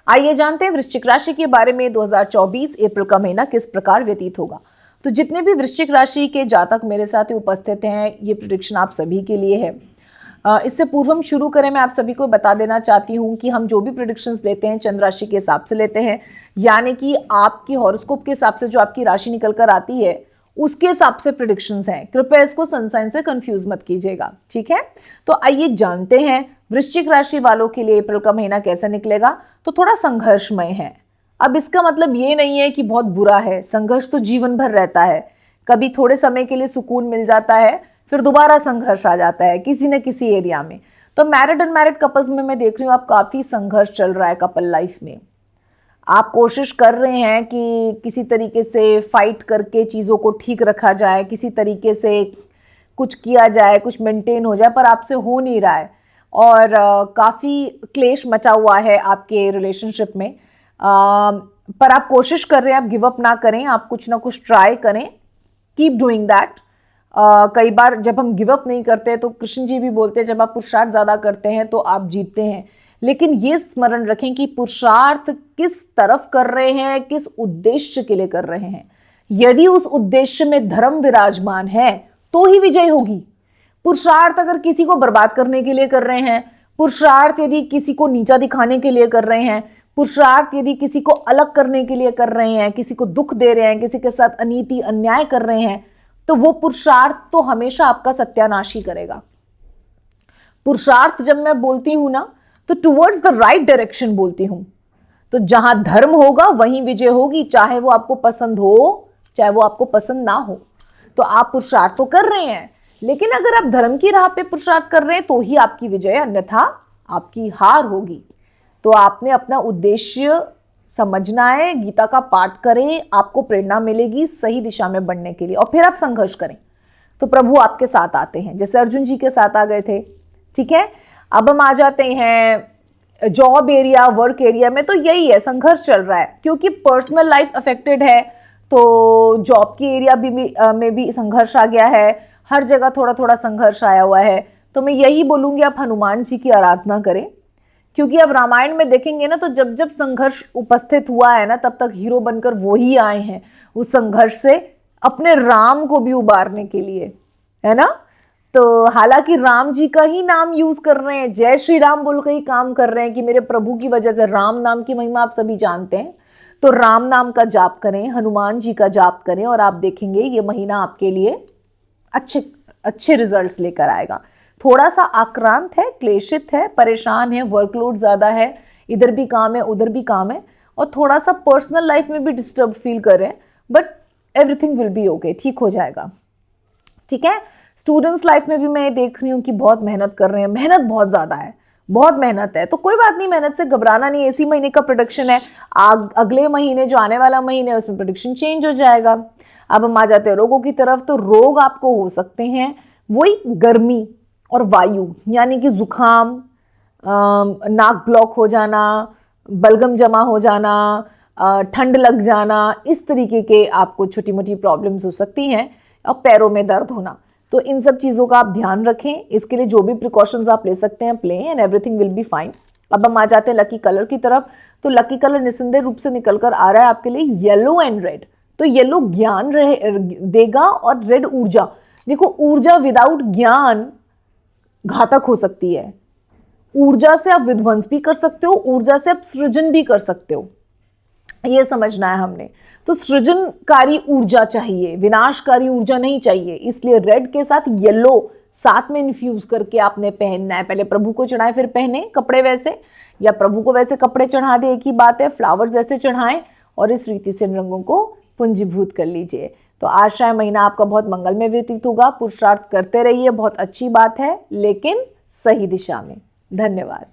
आइए जानते हैं वृश्चिक राशि के बारे में 2024 अप्रैल का महीना किस प्रकार व्यतीत होगा। तो जितने भी वृश्चिक राशि के जातक मेरे साथ उपस्थित हैं, ये प्रेडिक्शन आप सभी के लिए है। इससे पूर्व हम शुरू करें, मैं आप सभी को बता देना चाहती हूँ कि हम जो भी प्रेडिक्शंस लेते हैं चंद्र राशि के हिसाब से लेते हैं, यानी कि आपकी हॉरोस्कोप के हिसाब से जो आपकी राशि निकल कर आती है उसके हिसाब से प्रेडिक्शंस हैं। कृपया इसको सनसाइन से कंफ्यूज मत कीजिएगा, ठीक है। तो आइए जानते हैं वृश्चिक राशि वालों के लिए अप्रैल का महीना कैसा निकलेगा। तो थोड़ा संघर्षमय है। अब इसका मतलब ये नहीं है कि बहुत बुरा है, संघर्ष तो जीवन भर रहता है। कभी थोड़े समय के लिए सुकून मिल जाता है, फिर दोबारा संघर्ष आ जाता है किसी न किसी एरिया में। तो मैरिड अनमैरिड कपल्स में मैं देख रही हूँ आप काफ़ी संघर्ष चल रहा है कपल लाइफ में। आप कोशिश कर रहे हैं कि किसी तरीके से फाइट करके चीज़ों को ठीक रखा जाए, किसी तरीके से कुछ किया जाए, कुछ मेंटेन हो जाए, पर आपसे हो नहीं रहा है और काफ़ी क्लेश मचा हुआ है आपके रिलेशनशिप में। पर आप कोशिश कर रहे हैं, आप गिव अप ना करें, आप कुछ ना कुछ ट्राई करें, कीप डूइंग दैट। कई बार जब हम गिव अप नहीं करते तो कृष्ण जी भी बोलते हैं जब आप पुरुषार्थ ज़्यादा करते हैं तो आप जीतते हैं। लेकिन ये स्मरण रखें कि पुरुषार्थ किस तरफ कर रहे हैं, किस उद्देश्य के लिए कर रहे हैं। यदि उस उद्देश्य में धर्म विराजमान है तो ही विजय होगी। पुरुषार्थ अगर किसी को बर्बाद करने के लिए कर रहे हैं, पुरुषार्थ यदि किसी को नीचा दिखाने के लिए कर रहे हैं, पुरुषार्थ यदि किसी को अलग करने के लिए कर रहे हैं, किसी को दुख दे रहे हैं, किसी के साथ अनीति अन्याय कर रहे हैं, तो वो पुरुषार्थ तो हमेशा आपका सत्यानाश ही करेगा। पुरुषार्थ जब मैं बोलती हूं ना तो टुवर्ड्स द राइट डायरेक्शन बोलती हूं। तो जहां धर्म होगा वहीं विजय होगी, चाहे वो आपको पसंद हो चाहे वो आपको पसंद ना हो। तो आप पुरुषार्थ तो कर रहे हैं, लेकिन अगर आप धर्म की राह पे पुरुषार्थ कर रहे हैं तो ही आपकी विजय, अन्यथा आपकी हार होगी। तो आपने अपना उद्देश्य समझना है, गीता का पाठ करें, आपको प्रेरणा मिलेगी सही दिशा में बढ़ने के लिए, और फिर आप संघर्ष करें तो प्रभु आपके साथ आते हैं, जैसे अर्जुन जी के साथ आ गए थे, ठीक है। अब हम आ जाते हैं जॉब एरिया, वर्क एरिया में। तो यही है, संघर्ष चल रहा है क्योंकि पर्सनल लाइफ अफेक्टेड है, तो जॉब की एरिया में भी संघर्ष आ गया है। हर जगह थोड़ा थोड़ा संघर्ष आया हुआ है। तो मैं यही बोलूँगी आप हनुमान जी की आराधना करें, क्योंकि अब रामायण में देखेंगे ना तो जब जब संघर्ष उपस्थित हुआ है ना तब तक हीरो बनकर वो ही आए हैं उस संघर्ष से अपने राम को भी उबारने के लिए, है ना। तो हालांकि राम जी का ही नाम यूज कर रहे हैं, जय श्री राम बोल के ही काम कर रहे हैं कि मेरे प्रभु की वजह से, राम नाम की महिमा आप सभी जानते हैं। तो राम नाम का जाप करें, हनुमान जी का जाप करें, और आप देखेंगे ये महीना आपके लिए अच्छे रिजल्ट्स लेकर आएगा। थोड़ा सा आक्रांत है, क्लेशित है, परेशान है, वर्कलोड ज़्यादा है, इधर भी काम है उधर भी काम है, और थोड़ा सा पर्सनल लाइफ में भी डिस्टर्ब फील कर रहे हैं, but everything will be okay, ठीक हो जाएगा, ठीक है। स्टूडेंट्स लाइफ में भी मैं देख रही हूँ कि बहुत मेहनत कर रहे हैं, मेहनत बहुत ज़्यादा है, बहुत मेहनत है। तो कोई बात नहीं, मेहनत से घबराना नहीं, इसी महीने का प्रोडिक्शन है। अगले महीने जो आने वाला महीने है उसमें प्रोडिक्शन चेंज हो जाएगा। अब हम आ जाते हैं रोगों की तरफ। तो रोग आपको हो सकते हैं वही गर्मी और वायु, यानी कि जुकाम, नाक ब्लॉक हो जाना, बलगम जमा हो जाना, ठंड लग जाना, इस तरीके के आपको छोटी मोटी प्रॉब्लम्स हो सकती हैं, और पैरों में दर्द होना। तो इन सब चीज़ों का आप ध्यान रखें। इसके लिए जो भी प्रिकॉशंस आप ले सकते हैं play, and everything will be fine. अब हम आ जाते हैं लकी कलर की तरफ। तो लकी कलर निस्संदेह रूप से निकल कर आ रहा है आपके लिए येलो एंड रेड। तो येलो ज्ञान देगा और रेड ऊर्जा। देखो, ऊर्जा विदाउट ज्ञान घातक हो सकती है। ऊर्जा से आप विध्वंस भी कर सकते हो, ऊर्जा से आप सृजन भी कर सकते हो, ये समझना है हमने। तो सृजनकारी ऊर्जा चाहिए, विनाशकारी ऊर्जा नहीं चाहिए। इसलिए रेड के साथ येलो साथ में इन्फ्यूज करके आपने पहनना है। पहले प्रभु को चढ़ाएं फिर पहने कपड़े वैसे, या प्रभु को वैसे कपड़े चढ़ा दे, एक ही बात है। फ्लावर्स वैसे चढ़ाएं और इस रीति से इन रंगों को पुंजीभूत कर लीजिए। तो आशा है महीना आपका बहुत मंगलमय व्यतीत होगा। पुरुषार्थ करते रहिए, बहुत अच्छी बात है, लेकिन सही दिशा में। धन्यवाद।